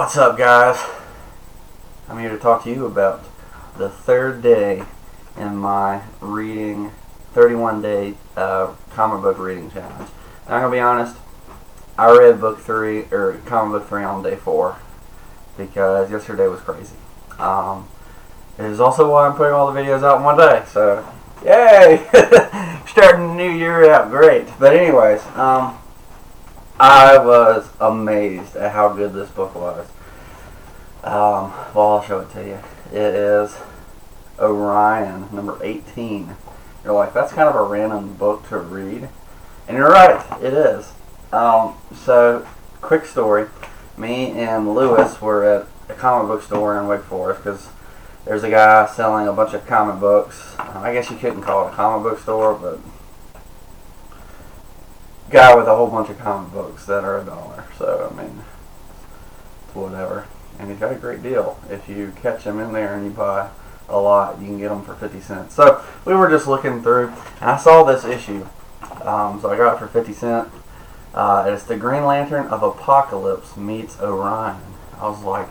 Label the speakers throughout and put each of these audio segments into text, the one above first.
Speaker 1: What's up, guys? I'm here to talk to you about the third day in my reading 31-day comic book reading challenge. And I'm gonna be honest, I read comic book 3 on day 4 because yesterday was crazy. It is also why I'm putting all the videos out in one day. So, yay! Starting the new year out great. But anyways, I was amazed at how good this book was. Well, I'll show it to you. It is Orion, number 18. You're like, that's kind of a random book to read. And you're right, it is. So, quick story. Me and Lewis were at a comic book store in Wake Forest because there's a guy selling a bunch of comic books. I guess you couldn't call it a comic book store, but guy with a whole bunch of comic books that are $1. So, I mean, it's whatever. And he's got a great deal. If you catch him in there and you buy a lot, you can get them for 50 cents. So, we were just looking through, and I saw this issue. So I got it for 50 cents. It's the Green Lantern of Apokolips meets Orion. I was like,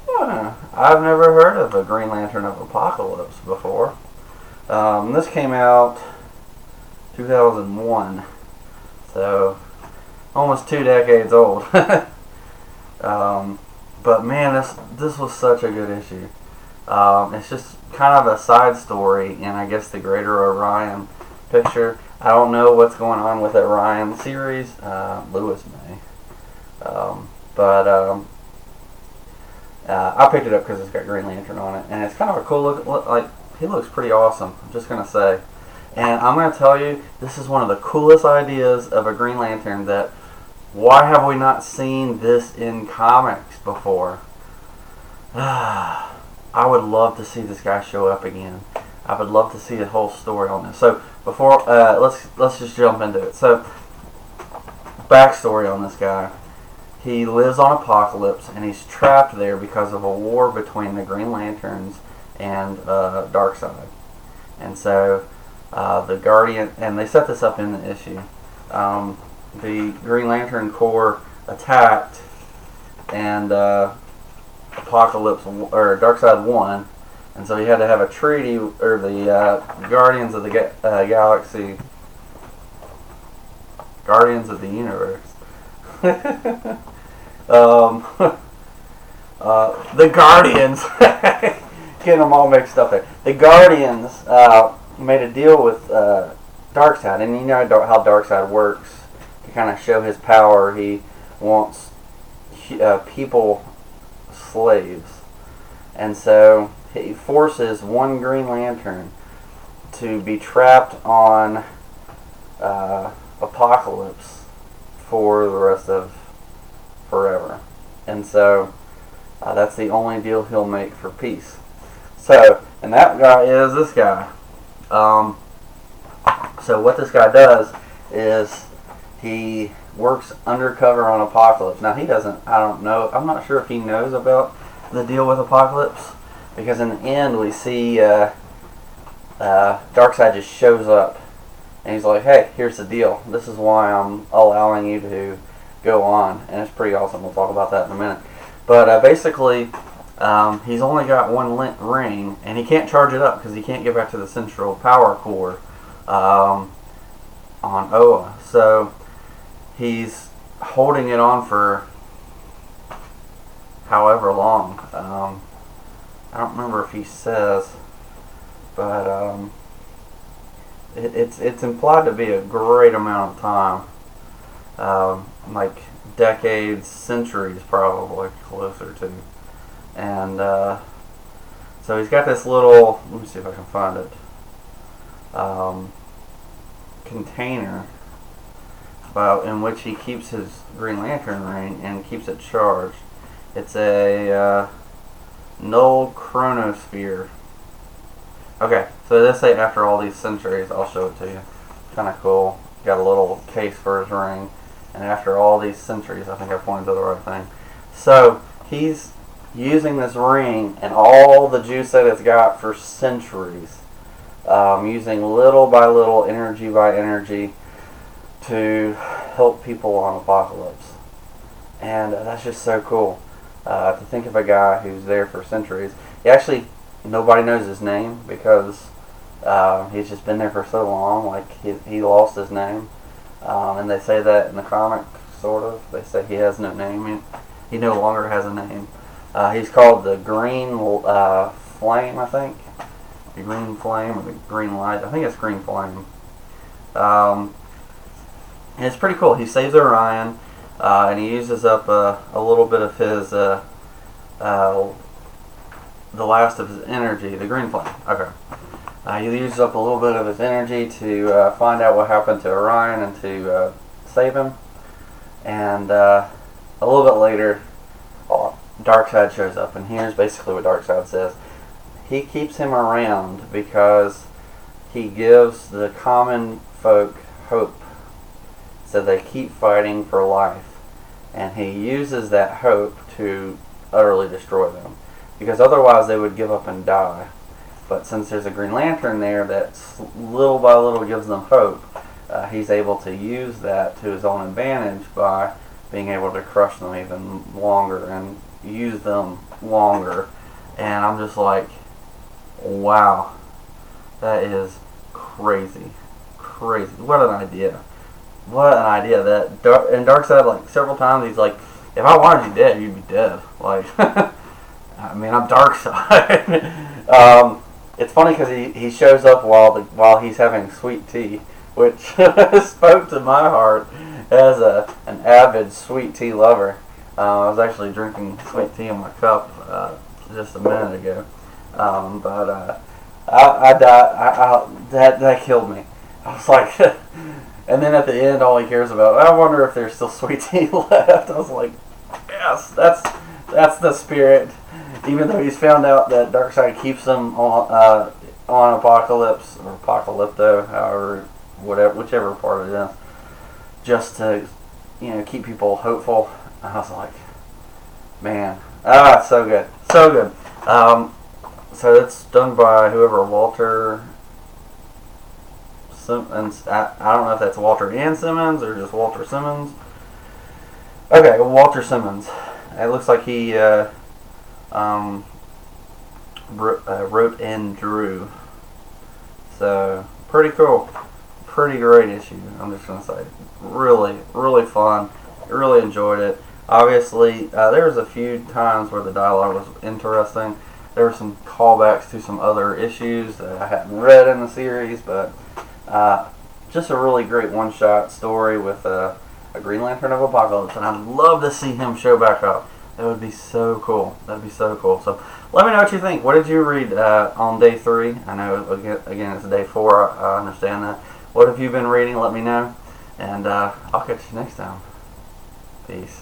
Speaker 1: I've never heard of a Green Lantern of Apokolips before. This came out 2001. So, almost 2 decades old. But man, this was such a good issue. It's just kind of a side story in, I guess, the greater Orion picture. I don't know what's going on with the Orion series. Lewis may. I picked it up because it's got Green Lantern on it. And it's kind of a cool look. Like, he looks pretty awesome, I'm just going to say. And I'm going to tell you, this is one of the coolest ideas of a Green Lantern that, why have we not seen this in comics before? I would love to see this guy show up again. I would love to see a whole story on this. So, before, let's just jump into it. So, backstory on this guy. He lives on Apokolips, and he's trapped there because of a war between the Green Lanterns and Darkseid. And so, the Guardian, and they set this up in the issue. The Green Lantern Corps attacked, and Darkseid won, and so he had to have a treaty, or the Guardians of the Galaxy, Guardians of the Universe. The Guardians, getting them all mixed up there. The Guardians made a deal with Darkseid, and you know how Darkseid works. To kind of show his power, he wants people slaves, and so he forces one Green Lantern to be trapped on Apokolips for the rest of forever, and so that's the only deal he'll make for peace. So, and that guy is this guy. So what this guy does is he works undercover on Apokolips. Now he doesn't, I don't know, I'm not sure if he knows about the deal with Apokolips, because in the end we see Darkseid just shows up and he's like, hey, here's the deal. This is why I'm allowing you to go on. And it's pretty awesome. We'll talk about that in a minute. But basically, he's only got one ring, and he can't charge it up because he can't get back to the central power core on Oa. So he's holding it on for however long. I don't remember if he says, but it's implied to be a great amount of time, like decades, centuries, probably closer to. And so he's got this little, let me see if I can find it, container in which he keeps his Green Lantern ring and keeps it charged. It's a null chronosphere. Okay, so they say after all these centuries, I'll show it to you. Kind of cool. Got a little case for his ring. And after all these centuries, I think I pointed to the right thing. So, he's using this ring and all the juice that it's got for centuries. Using little by little, energy by energy, to help people on Apokolips. And that's just so cool. To think of a guy who's there for centuries. Nobody knows his name because he's just been there for so long. Like he lost his name, and they say that in the comic, sort of. They say he has no name. He no longer has a name. He's called the Green Flame, I think. The Green Flame or the Green Light. I think it's Green Flame. And it's pretty cool. He saves Orion, and he uses up a little bit of his, the last of his energy, the Green Flame. Okay. He uses up a little bit of his energy to find out what happened to Orion and to save him. And a little bit later, Darkseid shows up, and here's basically what Darkseid says. He keeps him around because he gives the common folk hope, so they keep fighting for life, and he uses that hope to utterly destroy them, because otherwise they would give up and die. But since there's a Green Lantern there that little by little gives them hope, he's able to use that to his own advantage by being able to crush them even longer and use them longer. And I'm just like, wow, that is crazy. Crazy. What an idea. What an idea. And Darkseid, like, several times, he's like, if I wanted you dead, you'd be dead. Like, I mean, I'm Darkseid. It's funny because he shows up while he's having sweet tea, which spoke to my heart as an avid sweet tea lover. I was actually drinking sweet tea in my cup just a minute ago. That killed me. I was like, and then at the end, all he cares about, I wonder if there's still sweet tea left. I was like, yes, that's the spirit. Even though he's found out that Darkseid keeps him on Apokolips or Apocalypto, whichever part it is, just to keep people hopeful. And I was like, man, it's so good, so good. So it's done by whoever, Walter Simmons. I don't know if that's Walter and Simmons or just Walter Simmons. Okay, Walter Simmons. It looks like he wrote and drew. So pretty cool, pretty great issue. I'm just gonna say, really, really fun. Really enjoyed it. Obviously, there was a few times where the dialogue was interesting. There were some callbacks to some other issues that I hadn't read in the series, but just a really great one-shot story with a Green Lantern of Apokolips, and I'd love to see him show back up. That would be so cool. That'd be so cool. So let me know what you think. What did you read on day 3? I know, again, it's day 4. I understand that. What have you been reading? Let me know, and I'll catch you next time. Peace.